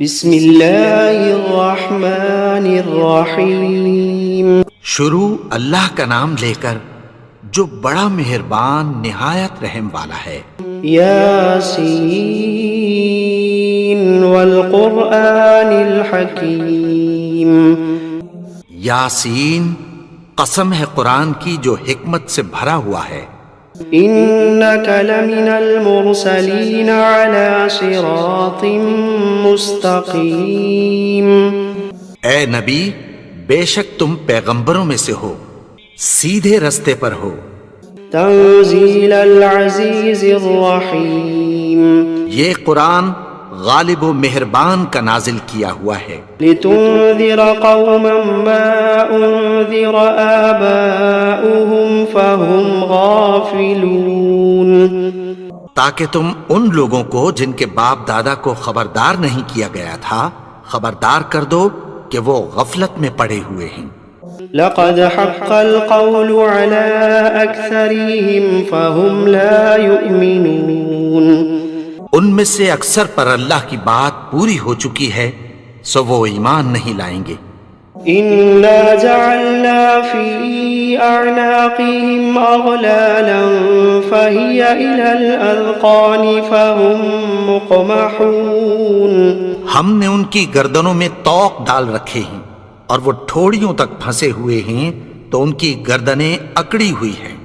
بسم اللہ الرحمن الرحیم۔ شروع اللہ کا نام لے کر جو بڑا مہربان نہایت رحم والا ہے۔ یاسین والقرآن الحکیم۔ یاسین، قسم ہے قرآن کی جو حکمت سے بھرا ہوا ہے۔ انک لمن المرسلین علی صراط مستقیم۔ اے نبی، بے شک تم پیغمبروں میں سے ہو، سیدھے رستے پر ہو۔ تنزیل العزیز الرحیم۔ یہ قرآن غالب و مہربان کا نازل کیا ہوا ہے۔ لتنذر قوما ما انذر آباؤهم فهم غافلون۔ تاکہ تم ان لوگوں کو جن کے باپ دادا کو خبردار نہیں کیا گیا تھا خبردار کر دو کہ وہ غفلت میں پڑے ہوئے ہیں۔ لقد حق القول على أكثرهم فهم لا يؤمنون۔ ان میں سے اکثر پر اللہ کی بات پوری ہو چکی ہے سو وہ ایمان نہیں لائیں گے۔ إنا جعلنا في أعناقهم أغلالا فهي إلى الأذقان فهم مقمحون۔ ہم نے ان کی گردنوں میں طوق ڈال رکھے ہیں اور وہ ٹھوڑیوں تک پھنسے ہوئے ہیں تو ان کی گردنیں اکڑی ہوئی ہیں۔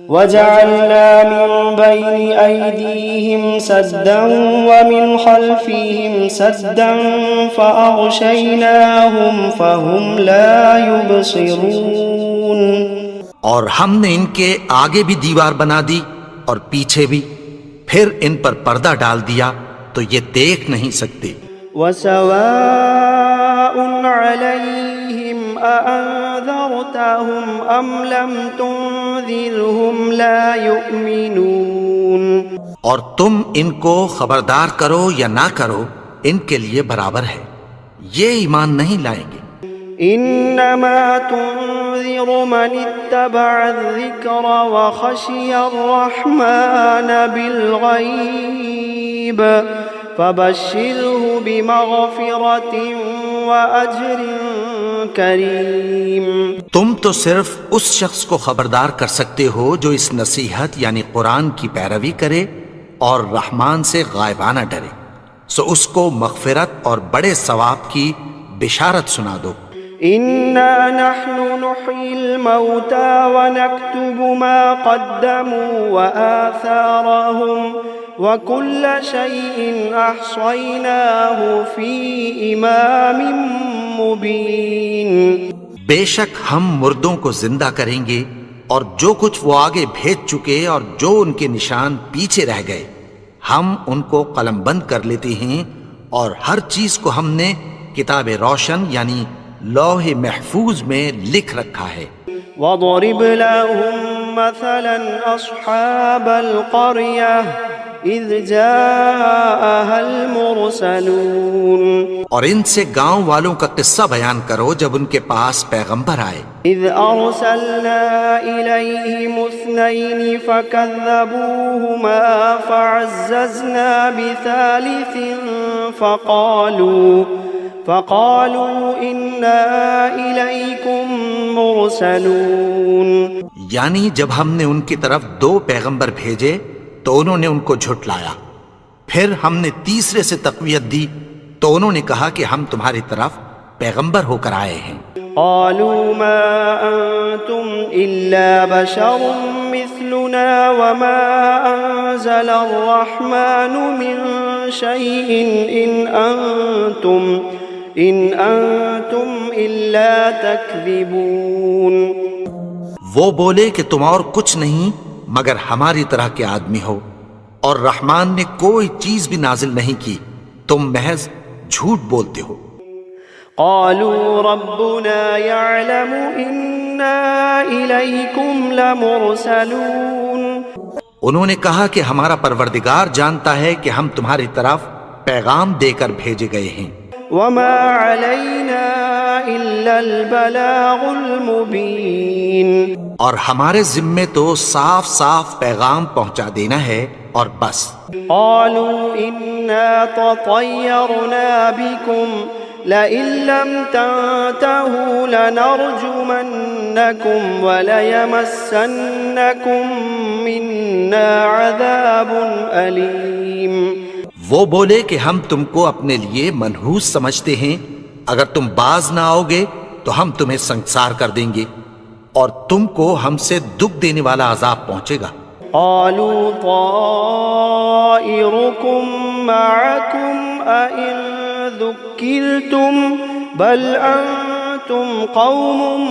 وجعلنا من بين أيديهم سدا ومن خلفهم سدا فأغشيناهم فهم لا يبصرون۔ اور ہم نے ان کے آگے بھی دیوار بنا دی اور پیچھے بھی، پھر ان پر پردہ ڈال دیا تو یہ دیکھ نہیں سکتے۔ وسواء عليهم أأنذرتهم أم لم تنذرهم لا يؤمنون۔ اور تم ان کو خبردار کرو یا نہ کرو ان کے لیے برابر ہے، یہ ایمان نہیں لائیں گے۔ انما تنذر من اتبع الذکر وخشی الرحمن بالغیب فبشره بمغفرة وأجر کریم۔ تم تو صرف اس شخص کو خبردار کر سکتے ہو جو اس نصیحت یعنی قرآن کی پیروی کرے اور رحمان سے غائبانہ ڈرے، سو اس کو مغفرت اور بڑے ثواب کی بشارت سنا دو۔ انا نحن نحيي الموتى ونكتب ما قدموا وآثارهم وكل شيء أحصيناه في إمام مبين۔ بے شک ہم مردوں کو زندہ کریں گے اور جو کچھ وہ آگے بھیج چکے اور جو ان کے نشان پیچھے رہ گئے ہم ان کو قلم بند کر لیتے ہیں، اور ہر چیز کو ہم نے کتاب روشن یعنی لوح محفوظ میں لکھ رکھا ہے۔ وَضْرِبْ لَهُمْ مَثَلًا أَصْحَابَ الْقَرْيَةِ إِذْ جَاءَهَا الْمُرْسَلُونَ۔ اور ان سے گاؤں والوں کا قصہ بیان کرو جب ان کے پاس پیغمبر آئے۔ إِذْ أَرْسَلْنَا إِلَيْهِمُ اثْنَيْنِ فَكَذَّبُوهُمَا فَعَزَّزْنَا بِثَالِثٍ فقالوا إنا إليكم مرسلون۔ یعنی جب ہم نے ان کی طرف 2 پیغمبر بھیجے تو انہوں نے ان کو جھٹلایا، پھر ہم نے تیسرے سے تقویت دی تو انہوں نے کہا کہ ہم تمہاری طرف پیغمبر ہو کر آئے ہیں۔ قالوا ما أنتم إلا بشر مثلنا وما أنزل الرحمن من شيء إن أنتم إلا تكذبون۔ وہ بولے کہ تم اور کچھ نہیں مگر ہماری طرح کے آدمی ہو، اور رحمان نے کوئی چیز بھی نازل نہیں کی، تم محض جھوٹ بولتے ہو۔ قالوا ربنا يعلم إنا إليكم لمرسلون۔ انہوں نے کہا کہ ہمارا پروردگار جانتا ہے کہ ہم تمہاری طرف پیغام دے کر بھیجے گئے ہیں۔ وما علينا إلا البلاغ المبين۔ اور ہمارے ذمے تو صاف صاف پیغام پہنچا دینا ہے اور بس۔ قالوا إنا تطيرنا بكم لئن لم تنتهوا لنرجمنكم وليمسنكم منا عذاب أليم۔ وہ بولے کہ ہم تم کو اپنے لیے منحوس سمجھتے ہیں، اگر تم باز نہ آؤ گے تو ہم تمہیں سنسار کر دیں گے اور تم کو ہم سے دکھ دینے والا عذاب پہنچے گا۔ قالوا طائركم معكم أئن ذكرتم بل أنتم قوم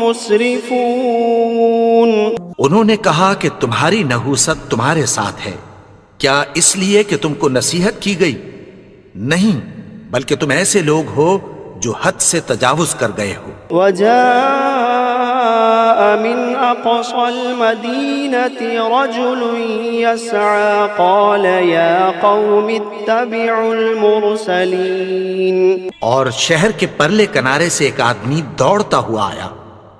مسرفون۔ انہوں نے کہا کہ تمہاری نحوست تمہارے ساتھ ہے، کیا اس لیے کہ تم کو نصیحت کی گئی؟ نہیں، بلکہ تم ایسے لوگ ہو جو حد سے تجاوز کر گئے ہو۔ وجاء من أقصى المدينة رجل يسعى قال يا قوم اتبعوا المرسلين۔ اور شہر کے پرلے کنارے سے ایک آدمی دوڑتا ہوا آیا،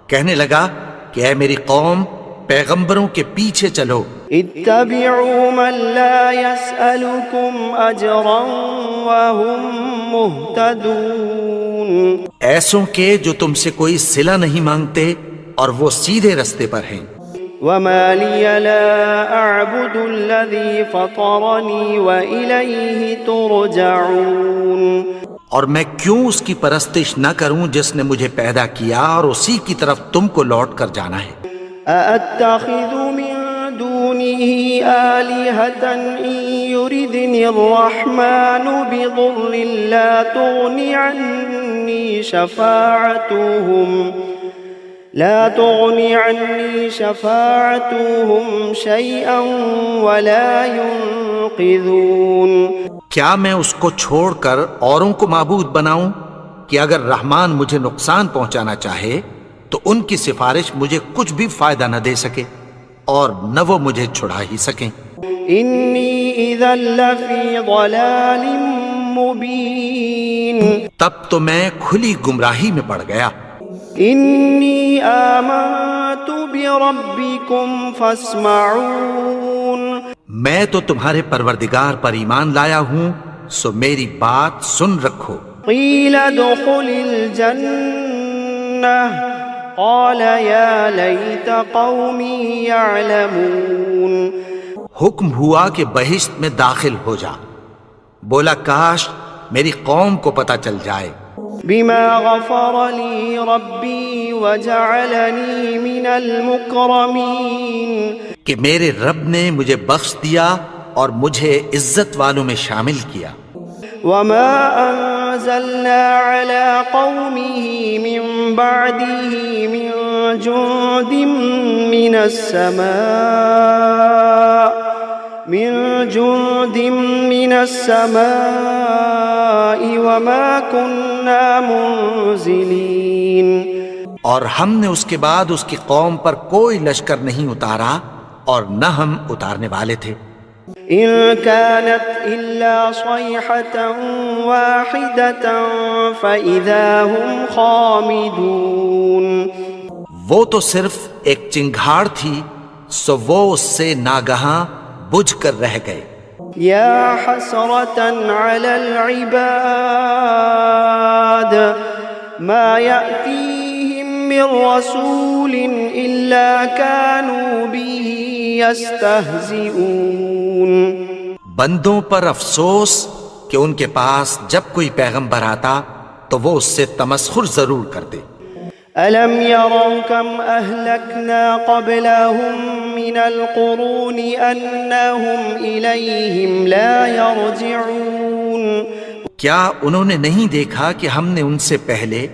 کہنے لگا کہ اے میری قوم، پیغمبروں کے پیچھے چلو۔ اتبعوا من لا يسألكم أجرا وهم مهتدون۔ ایسوں کے جو تم سے کوئی صلہ نہیں مانگتے اور وہ سیدھے رستے پر ہیں۔ وما لي لا أعبد الذي فطرني وإليه ترجعون۔ اور میں کیوں اس کی پرستش نہ کروں جس نے مجھے پیدا کیا اور اسی کی طرف تم کو لوٹ کر جانا ہے۔ أأتخذ من دونه آلهة إن يردني الرحمن بضر لا تغني عني شفاعتهم شيئا ولا ينقذون۔ کیا میں اس کو چھوڑ کر اوروں کو معبود بناؤں کہ اگر رحمان مجھے نقصان پہنچانا چاہے تو ان کی سفارش مجھے کچھ بھی فائدہ نہ دے سکے اور نہ وہ مجھے چھڑا ہی سکیں۔ إني إذا لفي ضلال مبين۔ تب تو میں کھلی گمراہی میں پڑ گیا۔ إني آمنت بربكم فاسمعون۔ میں تو تمہارے پروردگار پر ایمان لایا ہوں، سو میری بات سن رکھو۔ قيل ادخل الجنة قال يا ليت قومي يعلمون۔ حکم ہوا کہ بہشت میں داخل ہو جا، بولا کاش میری قوم کو پتہ چل جائے۔ بما غفر لي ربي وجعلني من المكرمين۔ کہ میرے رب نے مجھے بخش دیا اور مجھے عزت والوں میں شامل کیا۔ وما أنزلنا على قومه من بعده من جند من السماء وما كنا منزلين۔ اور ہم نے اس کے بعد اس کی قوم پر کوئی لشکر نہیں اتارا اور نہ ہم اتارنے والے تھے۔ إن كانت إلا صيحة واحدة فإذا هم خامدون۔ وہ تو صرف ایک چنگھاڑ تھی، سو وہ اس سے ناگہاں بجھ کر رہ گئے۔ يا حسرة على العباد ما يأتيهم من رسول إلا كانوا به يستهزئون۔ بندوں پر افسوس کہ ان کے پاس جب کوئی پیغمبر آتا تو وہ اس سے تمسخر ضرور کرتے۔ ألم يروا كم أهلكنا قبلهم من القرون أنهم إليهم لا يرجعون۔ کیا انہوں نے نہیں دیکھا کہ ہم نے ان سے پہلے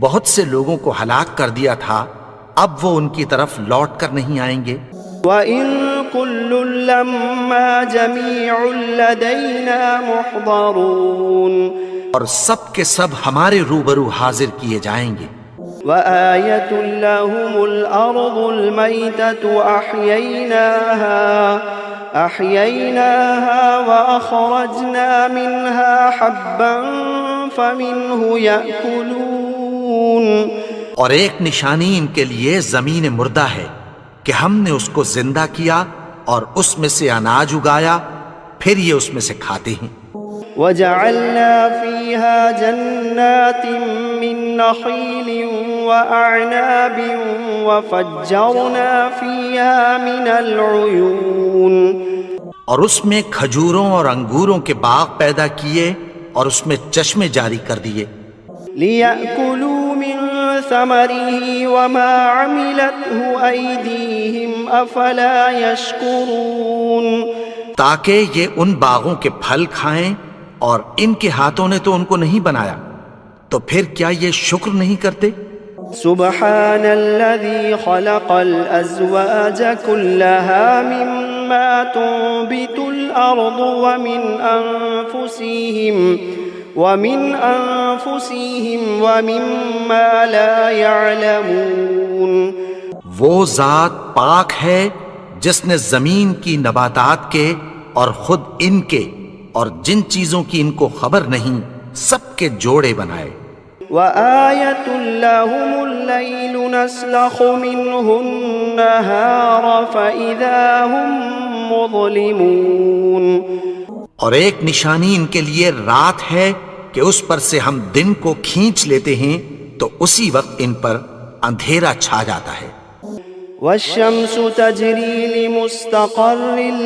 بہت سے لوگوں کو ہلاک کر دیا تھا، اب وہ ان کی طرف لوٹ کر نہیں آئیں گے؟ وَإِن كُلٌّ لَمَّا جَمِيعٌ لَدَيْنَا مُحْضَرُونَ۔ اور سب کے سب ہمارے روبرو حاضر کیے جائیں گے۔ وَآيَةٌ لَهُمُ الْأَرْضُ الْمَيْتَةُ أَحْيَيْنَاهَا وَأَخْرَجْنَا مِنْهَا حَبًّا فَمِنْهُ يَأْكُلُونَ۔ اور ایک نشانی ان کے لیے زمین مردہ ہے کہ ہم نے اس کو زندہ کیا اور اس میں سے اناج اگایا، پھر یہ اس میں سے کھاتے ہیں۔ وجعلنا فيها جنات من نخيل وأعناب وفجرنا فيها من العيون، اور اس میں کھجوروں اور انگوروں کے باغ پیدا کیے اور اس میں چشمے جاری کر دیے، ليأكلوا من ثمره وما عملته أيديهم أفلا يشكرون، تاکہ یہ ان باغوں کے پھل کھائیں، اور ان کے ہاتھوں نے تو ان کو نہیں بنایا، تو پھر کیا یہ شکر نہیں کرتے؟ سبحان الذي خلق الأزواج كلها مما تنبت الأرض ومن أنفسهم ومما لا يعلمون، وہ ذات پاک ہے جس نے زمین کی نباتات کے اور خود ان کے اور جن چیزوں کی ان کو خبر نہیں سب کے جوڑے بنائے۔ وآية لهم الليل نسلخ منه النهار فإذا هم مظلمون، اور ایک نشانی ان کے لیے رات ہے کہ اس پر سے ہم دن کو کھینچ لیتے ہیں تو اسی وقت ان پر اندھیرا چھا جاتا ہے۔ والشمس تجري لمستقر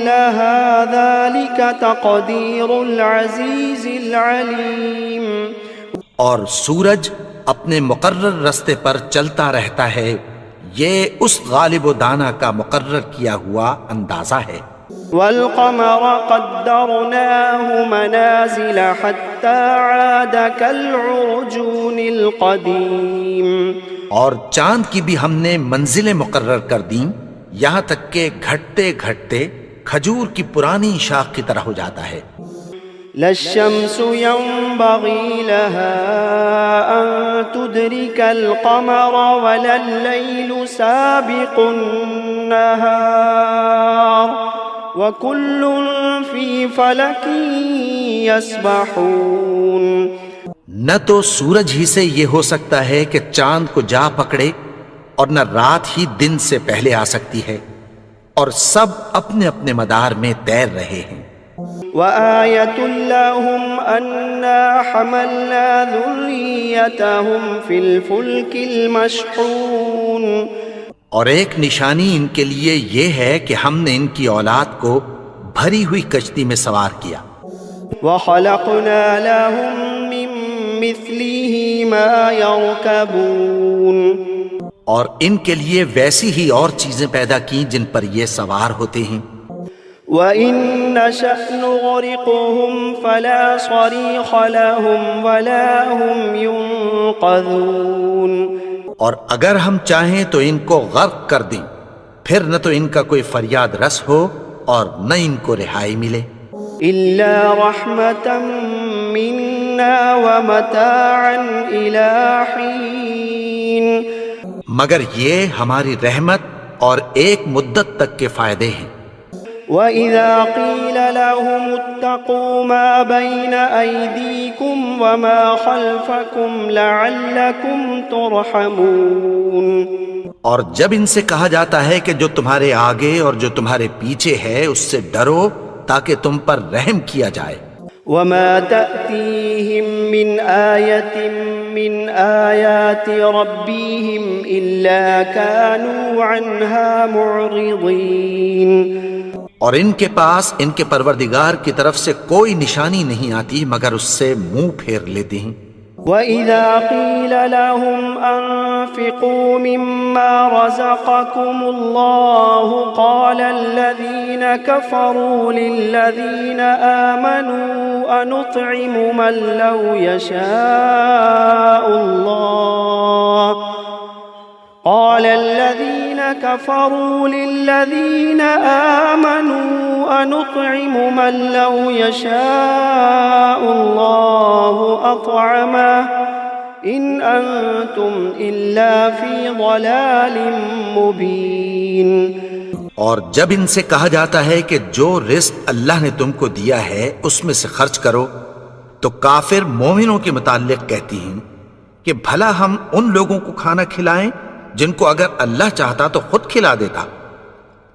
لها ذلك تقدير العزيز العليم، اور سورج اپنے مقرر رستے پر چلتا رہتا ہے، یہ اس غالب و دانا کا مقرر کیا ہوا اندازہ ہے۔ والقمر قدرناه منازل حتى عاد كالعرجون القديم، اور چاند کی بھی ہم نے منزلیں مقرر کر دیں، یہاں تک کہ گھٹتے گھٹتے کھجور کی پرانی شاخ کی طرح ہو جاتا ہے۔ لا الشمس ينبغي لها أن تدرك القمر ولا الليل سابق النهار وكل في فلك يسبحون، نہ تو سورج ہی سے یہ ہو سکتا ہے کہ چاند کو جا پکڑے، اور نہ رات ہی دن سے پہلے آ سکتی ہے، اور سب اپنے اپنے مدار میں تیر رہے ہیں۔ وآية لهم أنا حملنا ذريتهم في الفلك المشحون، اور ایک نشانی ان کے لیے یہ ہے کہ ہم نے ان کی اولاد کو بھری ہوئی کشتی میں سوار کیا۔ وخلقنا لهم من مثله ما يركبون، اور ان کے لیے ویسی ہی اور چیزیں پیدا کی جن پر یہ سوار ہوتے ہیں۔ وَإِن نَّشَأْ نُغْرِقْهُمْ فَلَا صَرِيخَ لَهُمْ وَلَا هُمْ يُنقَذُونَ، اور اگر ہم چاہیں تو ان کو غرق کر دیں، پھر نہ تو ان کا کوئی فریاد رس ہو اور نہ ان کو رہائی ملے۔ إِلَّا رَحْمَةً مِّنَّا وَمَتَاعًا إِلَىٰ حِينٍ، مگر یہ ہماری رحمت اور ایک مدت تک کے فائدے ہیں۔ وَإِذَا قِيلَ لَهُمُ اتَّقُوا مَا بَيْنَ أَيْدِيكُمْ وَمَا خَلْفَكُمْ لَعَلَّكُمْ تُرْحَمُونَ، اور جب ان سے کہا جاتا ہے کہ جو تمہارے آگے اور جو تمہارے پیچھے ہے اس سے ڈرو تاکہ تم پر رحم کیا جائے۔ وَمَا تَأْتِيهِم مِّنْ آيَةٍ مِّنْ آيَاتِ رَبِّهِمْ إِلَّا كَانُوا عَنْهَا مُعْرِضِينَ، اور ان کے پاس ان کے پروردگار کی طرف سے کوئی نشانی نہیں آتی مگر اس سے منہ پھیر لیتے ہیں۔ وَإِذَا قِيلَ لَهُمْ أَنفِقُوا مِمَّا رَزَقَكُمُ اللَّهُ قَالَ الَّذِينَ كَفَرُوا لِلَّذِينَ آمَنُوا أَنُطْعِمُ مَن لَّوْ يَشَاءُ اللَّهُ قال الذين كفروا للذين آمنوا أنطعم من لو يشاء الله أطعمه إن أنتم إلا في ضلال مبين۔ اور جب ان سے کہا جاتا ہے کہ جو رزق اللہ نے تم کو دیا ہے اس میں سے خرچ کرو، تو کافر مومنوں کے متعلق کہتی ہیں کہ بھلا ہم ان لوگوں کو کھانا کھلائیں جن کو اگر اللہ چاہتا تو خود کھلا دیتا،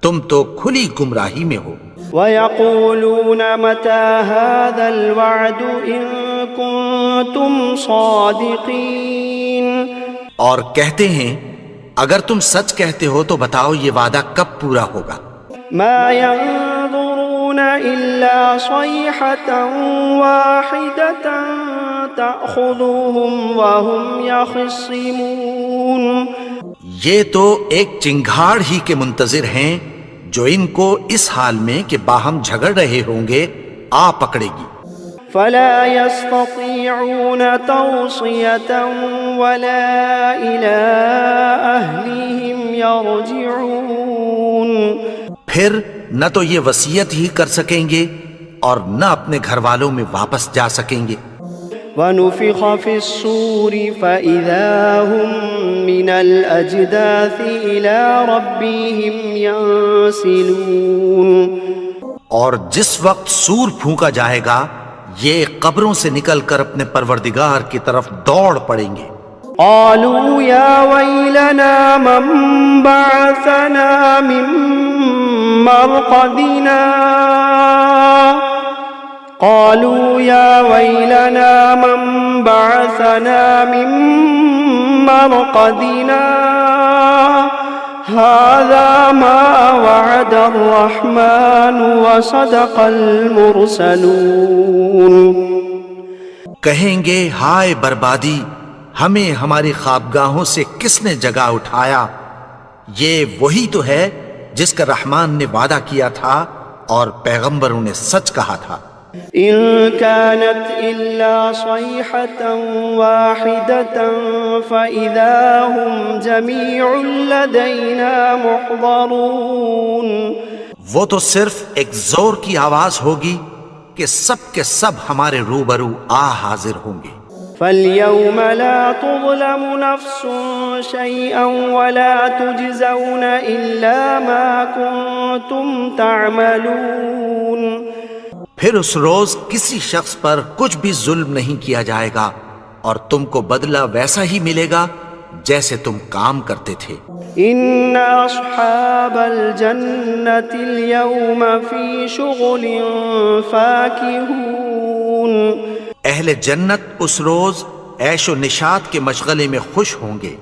تم تو کھلی گمراہی میں ہو۔ وَيَقُولُونَ مَتَى هَذَا الْوَعْدُ إِن كُنتُمْ صَادِقِينَ، اور کہتے ہیں اگر تم سچ کہتے ہو تو بتاؤ یہ وعدہ کب پورا ہوگا۔ مَا يَنظُرُونَ إِلَّا صَيْحَةً وَاحِدَةً تَأْخُذُهُمْ وَهُمْ يَخِصِّمُونَ، یہ تو ایک چنگھاڑ ہی کے منتظر ہیں جو ان کو اس حال میں کہ باہم جھگڑ رہے ہوں گے آ پکڑے گی۔ فَلَا يَسْتَطِيعُونَ تَوْصِيَةً وَلَا إِلَىٰ أَهْلِهِمْ يَرْجِعُونَ، پھر نہ تو یہ وصیت ہی کر سکیں گے اور نہ اپنے گھر والوں میں واپس جا سکیں گے۔ وَنُفِخَ فِي الصُّورِ فَإِذَا هُم مِّنَ الْأَجْدَاثِ إِلَىٰ رَبِّهِمْ يَنسِلُونَ، اور جس وقت سور پھونکا جائے گا یہ قبروں سے نکل کر اپنے پروردگار کی طرف دوڑ پڑیں گے۔ قالوا يا ويلنا من بعثنا من مرقدنا، قالوا يا ويلنا من بعثنا من مرقدنا هذا ما وعد الرحمن وصدق المرسلون۔ کہیں گے ہائے بربادی، ہمیں ہماری خوابگاہوں سے کس نے جگا اٹھایا؟ یہ وہی تو ہے جس کا رحمان نے وعدہ کیا تھا اور پیغمبروں نے سچ کہا تھا۔ إن كانت إلا صيحة واحدة فإذا هم جميع لدينا محضرون، وہ تو صرف ایک زور کی آواز ہوگی کہ سب کے سب ہمارے روبرو حاضر ہوں گے۔ فَالْيَوْمَ لَا تُظْلَمُ نَفْسٌ شَيْئًا وَلَا تُجْزَوْنَ إِلَّا مَا كُنتُمْ تَعْمَلُونَ، پھر اس روز کسی شخص پر کچھ بھی ظلم نہیں کیا جائے گا اور تم کو بدلہ ویسا ہی ملے گا جیسے تم کام کرتے تھے۔ إِنَّ أَصْحَابَ الْجَنَّةِ الْيَوْمَ فِي شُغُلٍ فَاكِهُونَ، اہل جنت اس روز عیش و نشاط کے مشغلے میں خوش ہوں گے۔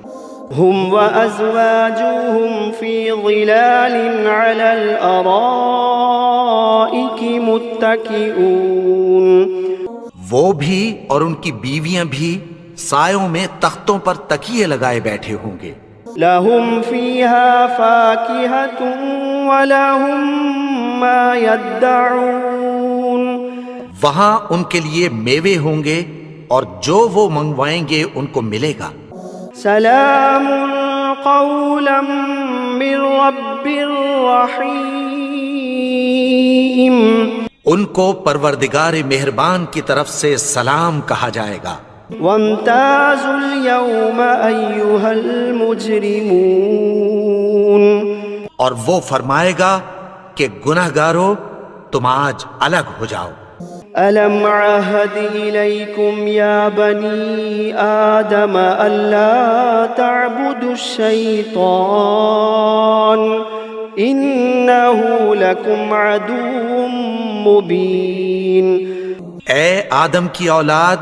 هم وأزواجهم في ظلال على الأرائك متكئون، وہ بھی اور ان کی بیویاں بھی سایوں میں تختوں پر تکیے لگائے بیٹھے ہوں گے۔ لهم فيها فاكهة ولهم ما يدعون، وہاں ان کے لیے میوے ہوں گے اور جو وہ منگوائیں گے ان کو ملے گا۔ سلام قولا من رب رحیم، ان کو پروردگار مہربان کی طرف سے سلام کہا جائے گا۔ وامتازوا اليوم أيها المجرمون، اور وہ فرمائے گا کہ گناہگارو تم آج الگ ہو جاؤ۔ ألم عهد إليكم يا بني آدم ألا تعبدوا الشيطان إنه لكم عدو مبين۔ اے آدم کی اولاد،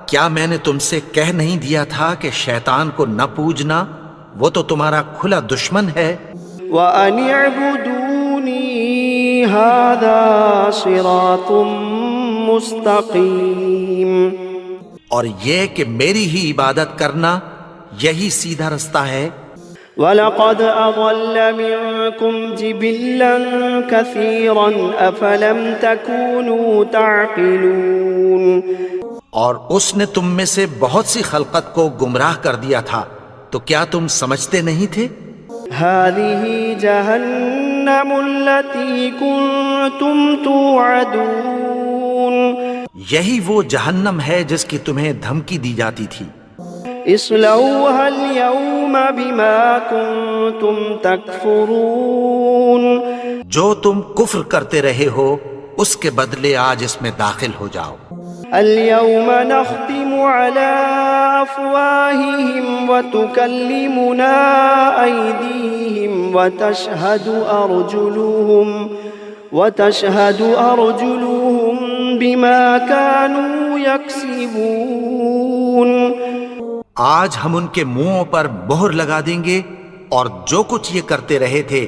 کیا میں نے تم سے کہہ نہیں دیا تھا کہ شیطان کو نہ پوجنا، وہ تو تمہارا کھلا دشمن ہے۔ وَأَنِ اعْبُدُونِي هَذَا صِرَاطٌ مستقیم، اور یہ کہ میری ہی عبادت کرنا یہی سیدھا رستہ ہے۔ وَلَقَدْ أَضَلَّ مِنكُمْ جِبِلًّا كَثِيرًا أَفَلَمْ تَكُونُوا تَعْقِلُونَ، اور اس نے تم میں سے بہت سی خلقت کو گمراہ کر دیا تھا، تو کیا تم سمجھتے نہیں تھے؟ هَذِهِ جَهَنَّمُ الَّتِي كُنتُمْ تُوعَدُونَ، یہی وہ جہنم ہے جس کی تمہیں دھمکی دی جاتی تھی۔ اصلوها اليوم بما كنتم تكفرون، جو تم کفر کرتے رہے ہو اس کے بدلے آج اس میں داخل ہو جاؤ۔ اليوم نختم على أفواههم وتكلمنا أيديهم وتشهد أرجلهم بما كانوا يكسبون. آج ہم ان کے منہوں پر مہر لگا دیں گے اور جو کچھ یہ کرتے رہے تھے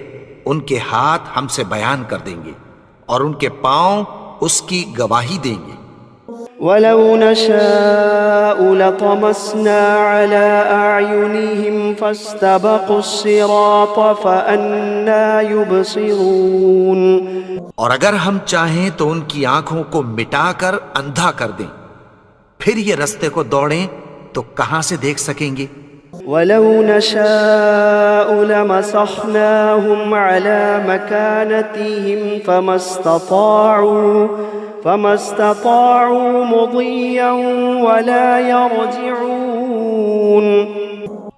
ان کے ہاتھ ہم سے بیان کر دیں گے اور ان کے پاؤں اس کی گواہی دیں گے. وَلَوْ نَشَاءُ لَطَمَسْنَا عَلَىٰ أَعْيُنِهِمْ فَاسْتَبَقُوا الصِّرَاطَ فَأَنَّىٰ يُبْصِرُونَ. اور اگر ہم چاہیں تو ان کی آنکھوں کو مٹا کر اندھا کر دیں، پھر یہ رستے کو دوڑیں تو کہاں سے دیکھ سکیں گے؟ وَلَوْ نَشَاءُ لَمَسَخْنَاهُمْ عَلَىٰ مَكَانَتِهِمْ فَمَا اسْتَطَاعُوا مُضِيًّا وَلَا يَرْجِعُونَ.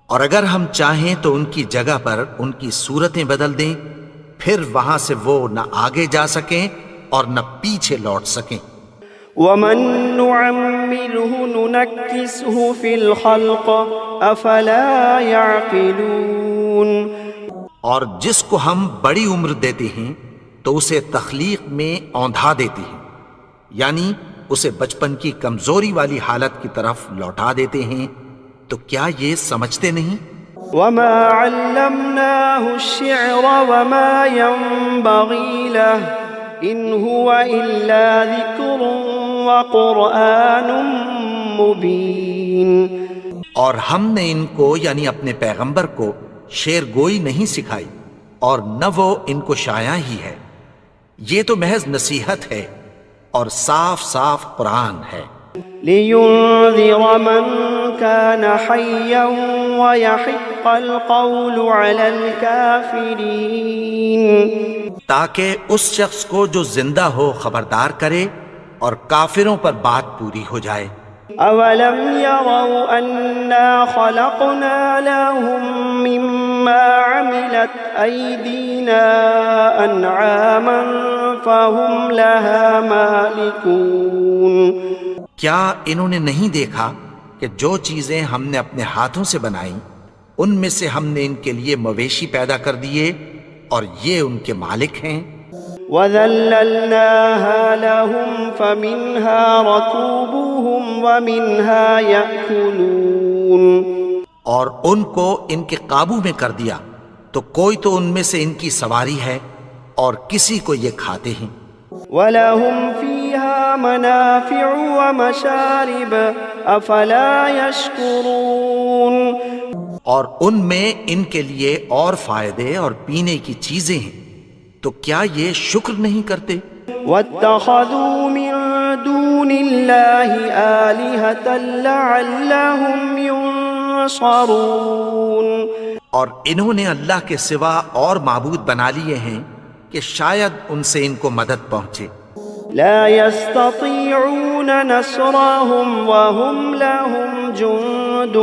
اور اگر ہم چاہیں تو ان کی جگہ پر ان کی صورتیں بدل دیں، پھر وہاں سے وہ نہ آگے جا سکیں اور نہ پیچھے لوٹ سکیں. وَمَن نُّعَمِّرْهُ نُنَكِّسْهُ فِي الْخَلْقِ أَفَلَا يَعْقِلُونَ. اور جس کو ہم بڑی عمر دیتے ہیں تو اسے تخلیق میں اوندھا دیتے ہیں، یعنی اسے بچپن کی کمزوری والی حالت کی طرف لوٹا دیتے ہیں، تو کیا یہ سمجھتے نہیں؟ وَمَا عَلَّمْنَاهُ الشِّعْرَ وَمَا يَنبَغِي لَهُ إِنْ هُوَ إِلَّا ذِكْرٌ وَقُرْآنٌ مُبِينٌ. اور ہم نے ان کو یعنی اپنے پیغمبر کو شعر گوئی نہیں سکھائی اور نہ وہ ان کو شایع ہی ہے، یہ تو محض نصیحت ہے اور صاف صاف قرآن ہے. لِيُنذِرَ مَن كَانَ حَيًّا وَيَحِقَّ الْقَوْلُ عَلَى الْكَافِرِينَ. تاکہ اس شخص کو جو زندہ ہو خبردار کرے اور کافروں پر بات پوری ہو جائے. أَوَلَمْ يَرَوْا أَنَّا خَلَقْنَا لَهُم مِّمَّا عَمِلَتْ أَيْدِينَا أَنْعَامًا فَهُمْ لَهَا مَالِكُونَ. کیا انہوں نے نہیں دیکھا کہ جو چیزیں ہم نے اپنے ہاتھوں سے بنائیں ان میں سے ہم نے ان کے لیے مویشی پیدا کر دیے اور یہ ان کے مالک ہیں. وَذَلَّلْنَاهَا لَهُمْ فَمِنْهَا رَكُوبُهُمْ وَمِنْهَا يَأْكُلُونَ. اور ان کو ان کے قابو میں کر دیا تو کوئی تو ان میں سے ان کی سواری ہے اور کسی کو یہ کھاتے ہیں. وَلَهُمْ فِيهَا مَنَافِعُ وَمَشَارِبُ أَفَلَا يَشْكُرُونَ. اور ان میں ان کے لیے اور فائدے اور پینے کی چیزیں ہیں، تو کیا یہ شکر نہیں کرتے؟ وَاتَّخَذُوا مِن دُونِ اللَّهِ آلِهَةً لَعَلَّهُمْ يُنصَرُونَ. اور انہوں نے اللہ کے سوا اور معبود بنا لیے ہیں کہ شاید ان سے ان کو مدد پہنچے. لا يستطيعون نصرهم وهم لهم جند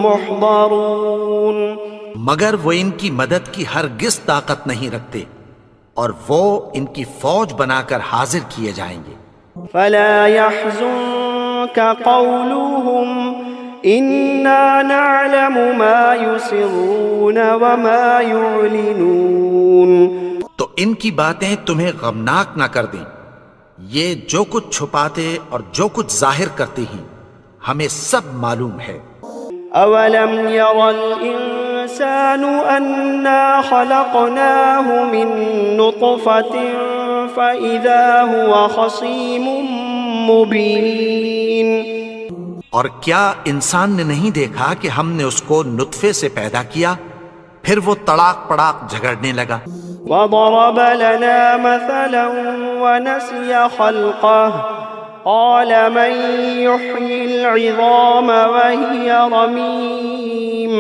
محضرون. مگر وہ ان کی مدد کی ہرگز طاقت نہیں رکھتے اور وہ ان کی فوج بنا کر حاضر کیے جائیں گے. فلا يحزنك قولهم إنا نعلم ما يسرون وما يعلنون. تو ان کی باتیں تمہیں غمناک نہ کر دیں، یہ جو کچھ چھپاتے اور جو کچھ ظاہر کرتے ہیں ہمیں سب معلوم ہے. أولم ير الإنسان أنا خلقناه من نطفة فإذا هو خصيم مبين. اور کیا انسان نے نہیں دیکھا کہ ہم نے اس کو نطفے سے پیدا کیا پھر وہ تڑاک پڑاک جھگڑنے لگا. وضرب لنا مثلا ونسي خلقه قال من يحيي العظام وهي رميم.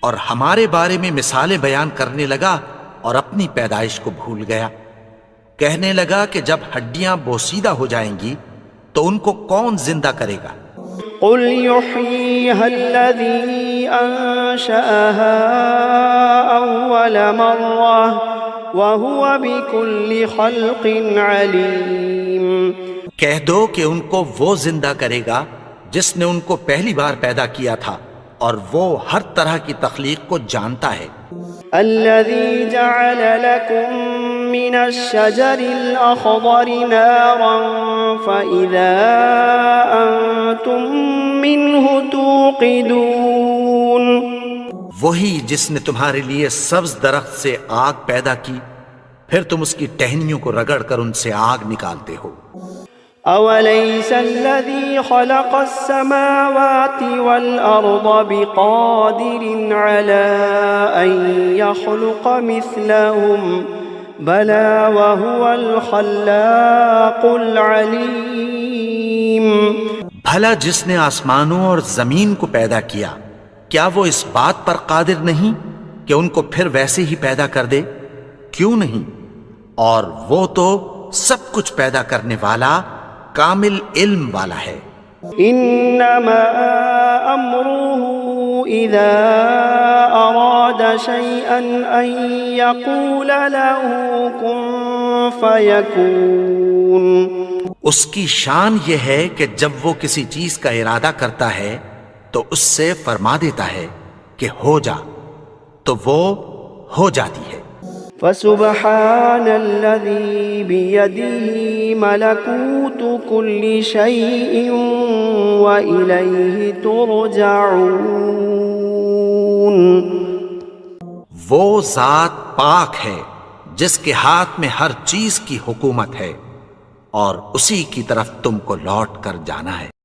اور ہمارے بارے میں مثالیں بیان کرنے لگا اور اپنی پیدائش کو بھول گیا. کہنے لگا کہ جب ہڈیاں بوسیدہ ہو جائیں گی تو ان کو کون زندہ کرے گا؟ قل يحييها الذي أنشأها أول مرة وهو بكل خلق عليم. کہہ دو کہ ان کو وہ زندہ کرے گا جس نے ان کو پہلی بار پیدا کیا تھا اور وہ ہر طرح کی تخلیق کو جانتا ہے۔ الذي جعل لكم من الشجر الأخضر نارا فإذا أنتم منه توقدون، وہی جس نے تمہارے لیے سبز درخت سے آگ پیدا کی، پھر تم اس کی ٹہنیوں کو رگڑ کر ان سے آگ نکالتے ہو۔ أوليس الذي خلق السماوات والأرض بقادر على أن يخلق مثلهم بلى وهو الخلاق العليم۔ بھلا جس نے آسمانوں اور زمین کو پیدا کیا، کیا وہ اس بات پر قادر نہیں کہ ان کو پھر ویسے ہی پیدا کر دے؟ کیوں نہیں؟ اور وہ تو سب کچھ پیدا کرنے والا، کامل علم والا ہے۔ انما امره اذا اراد شيئا ان يقول له كن فيكون، اس کی شان یہ ہے کہ جب وہ کسی چیز کا ارادہ کرتا ہے تو اس سے فرما دیتا ہے کہ ہو جا، تو وہ ہو جاتی ہے۔ فسبحان الذي بيده ملكوت كل شيء وإليه ترجعون، وہ ذات پاک ہے جس کے ہاتھ میں ہر چیز کی حکومت ہے اور اسی کی طرف تم کو لوٹ کر جانا ہے۔